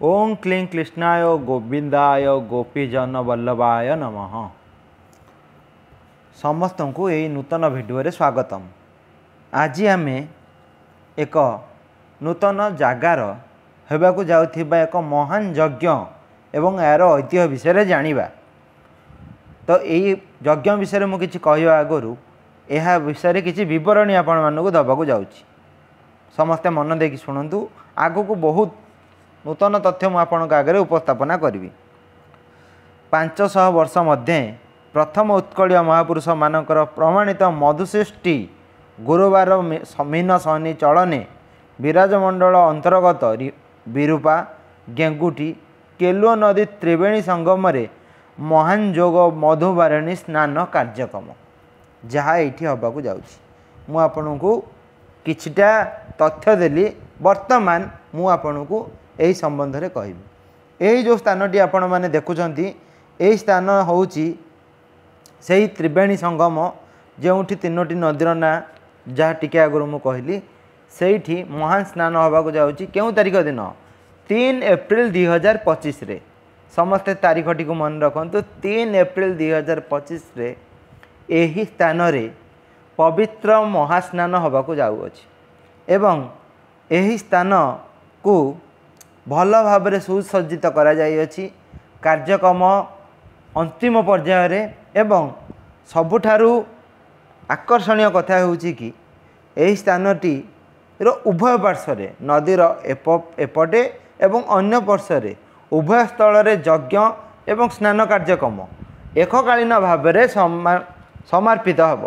ओं क्लीं कृष्णाय गोविंदाय गोपीजन वल्लभाय नमः। समस्त को यही नूतन भिडियो स्वागतम। आज आम एक नूतन जगार होबाकू जाउथिबा एक महान यज्ञ एवं यार ऐतिह्य विषय जानिबा। तो यही यज्ञ विषय मु किछि कहवा आगु यह विषय किछि विवरणी आपण मानकु दबाकू जाउछि। समस्ते मन देकी शुणु। आगु को बहुत नूतन तथ्य मु आपनक आगे उपस्थापना करी। 500 वर्ष मध्य प्रथम उत्कलीय महापुरुष मानकर प्रमाणित मधुसृष्टि गुरुवार मीन सहनी चलने विराजमंडल अंतर्गत विरूपा गेंगुटी केलुआ नदी त्रिवेणी संगम रे महान जोग मधुबारिणी स्नान कार्यक्रम जहाँ ये हवाक जाऊँगी। मु आपन को किछिटा तथ्य देली। वर्तमान मु आपन को यही संबंध में कहबी। यही जो स्थानटी आपण मैंने देखुंत यही स्थान हूँ से त्रिवेणी संगम जोठी 3टी नदीर ना जहाँ टिके आगुरी मु कहली से महान स्नान होगाक जाऊँगी। क्यों तारीख दिन 3 एप्रिल 2025 रे। समस्ते तारीखटी को मन रखु। 3 एप्रिल 2025 रे यही स्थान रे पवित्र महास्नान होगाक जाऊँगी एवं यही स्थान को भल भाव में सुसज्जित करा जाइए। कार्यक्रम अंतिम पर्यायर एवं सबुठारु आकर्षणीय कथा होउछि कि यही स्थानटी रो उभय पार्श्व नदीर एपटे एवं अन्य पार्श्व उभय स्थल रे यज्ञ एवं स्नान कार्यक्रम एककालीन भाव में समर्पित हब।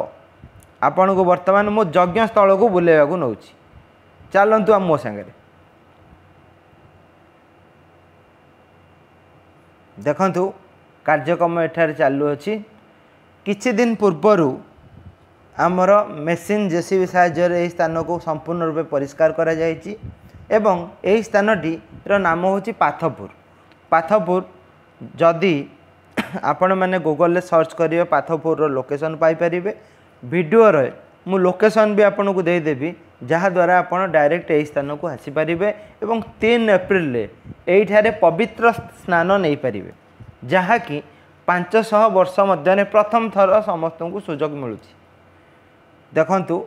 आपण को वर्तमान मो यज्ञ स्थल को बुलेवाक नौछि। चलतु आम मो संगे देखंतु कार्यक्रम एठार चालू अछि। किछि दिन पूर्वर आमर मेसीन जेसीबी साहाय्य स्थान को संपूर्ण रूपे परिष्कार करा जायछि एवं यही स्थानटी नाम होछि पाथपुर। पाथपुर जदि आपण मैंने गूगल ले सर्च करिवे पाथपुर लोकेशन पाई परिबे। वीडियो रे मु लोकेशन भी आपन को दे देबी जहाँ द्वारा आपण डायरेक्ट यही स्थान को आसी पारिबे एवं 3 एप्रिल एठारे पवित्र स्नान नहीं पारिबे जहाँ कि 500 वर्ष मध्य प्रथम थर समस्त को सुजोग मिलूँ। देखंतु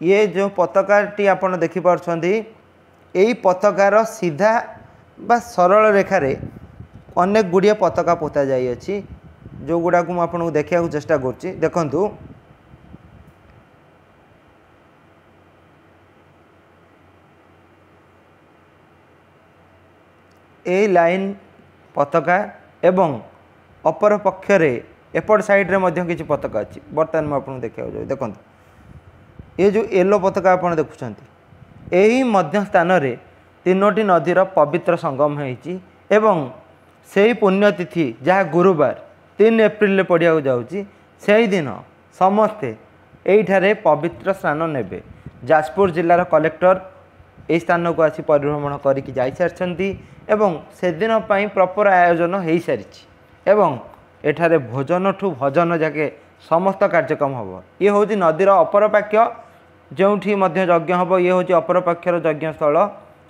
ये जो पताकाटी आपण देखि पारछंती यही पताकार सीधा बा सरल रेखा रे अनेक गुड़िया पताका पोता जाई अछि जो गुड़ा को आपन को देखिया को चेष्टा करछि। देखंतु ए लाइन पताका एवं अपर पक्षरे एपट साइड रे मध्य किछि पताका अछि। बर्तमान मैं आपन देखिया जो देखंतु ये जो येलो पताका आपन देखुछंती एही मध्य स्थान रे 3टी नदीर पवित्र संगम होईछि एवं सेही पुण्यतिथि जहाँ गुरुवार 3 एप्रिल पड़िया जाऊँगी से दिन समस्ते एठारे पवित्र स्नान नेबे। जाजपुर जिलार कलेक्टर यही स्थान को आसी परिभ्रमण करके जाई सारछंती एवं से दिन पई प्रॉपर आयोजन हो सारी एवं एठारे भोजन ठू भजन जाके समस्त कार्यक्रम हम। ये हूँ नदीर अपर पाख्य जोठी मध्य यज्ञ हम। ये हूँ अपर पाक्षर यज्ञ स्थल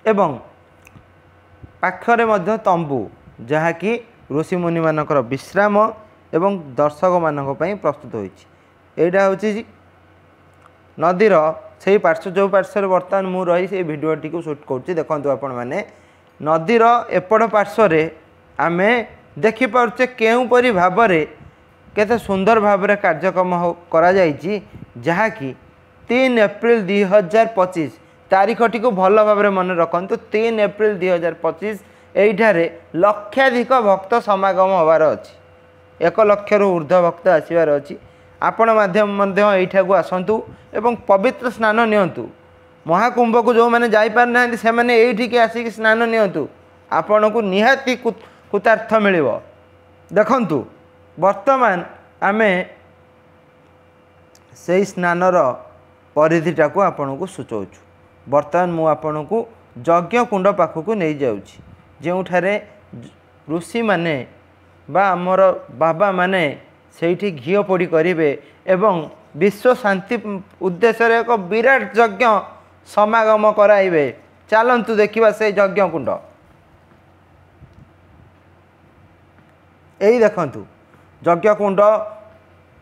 एवं पाखरे मध्य तंबू जहाँ कि ऋषि मुनि मानकर विश्राम एवं दर्शक मानक पई प्रस्तुत होईछि। एटा हूँ नदीर से पार्श्व जो पार्श्व बर्तमान मु रही से भिडियोटी को शूट करुँच। देखो आपण मैंने नदीर एपट पार्श्व आमे देखिपे केउपरी भाव केते सुंदर भाव कार्यक्रम करा जाइछि जहाँ कि 3 एप्रिल 2025 तारीखटी को भल भाव मन रखु। 3 एप्रिल 2025 एठारे लक्षाधिक भक्त समागम होबार अछि। 1 लाख रु ऊर्ध्व भक्त आसबार अछि। आपण माध्यम एठा को आसतु एवं पवित्र स्नान नियंतु। महाकुंभ को जो मैंने जाई पार ना से मैंने एठी के आसिक स्नान नियंतु आपण को निहाती कृतार्थ मिलिबो। देखंतु वर्तमान आमे से स्नानर परिधिटा को आपण को सूचौछु। वर्तमान मु आपण को यज्ञ कुंड पाखक को नहीं जाउछि जोठारे ऋषि माने बा आमर बाबा माने सेठी घिओ पोड़ी करिवे एवं विश्व शांति उद्देश्य एक विराट यज्ञ समागम कराइबे। चलंतु देखिबा से यज्ञ कुंड। यही देखंतु यज्ञ कुंड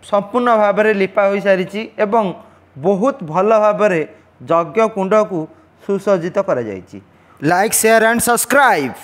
संपूर्ण भाव में लिपा हो सारी एवं बहुत भल भाव यज्ञ कुंड को सुसज्जित करा जायछि। Like share and subscribe.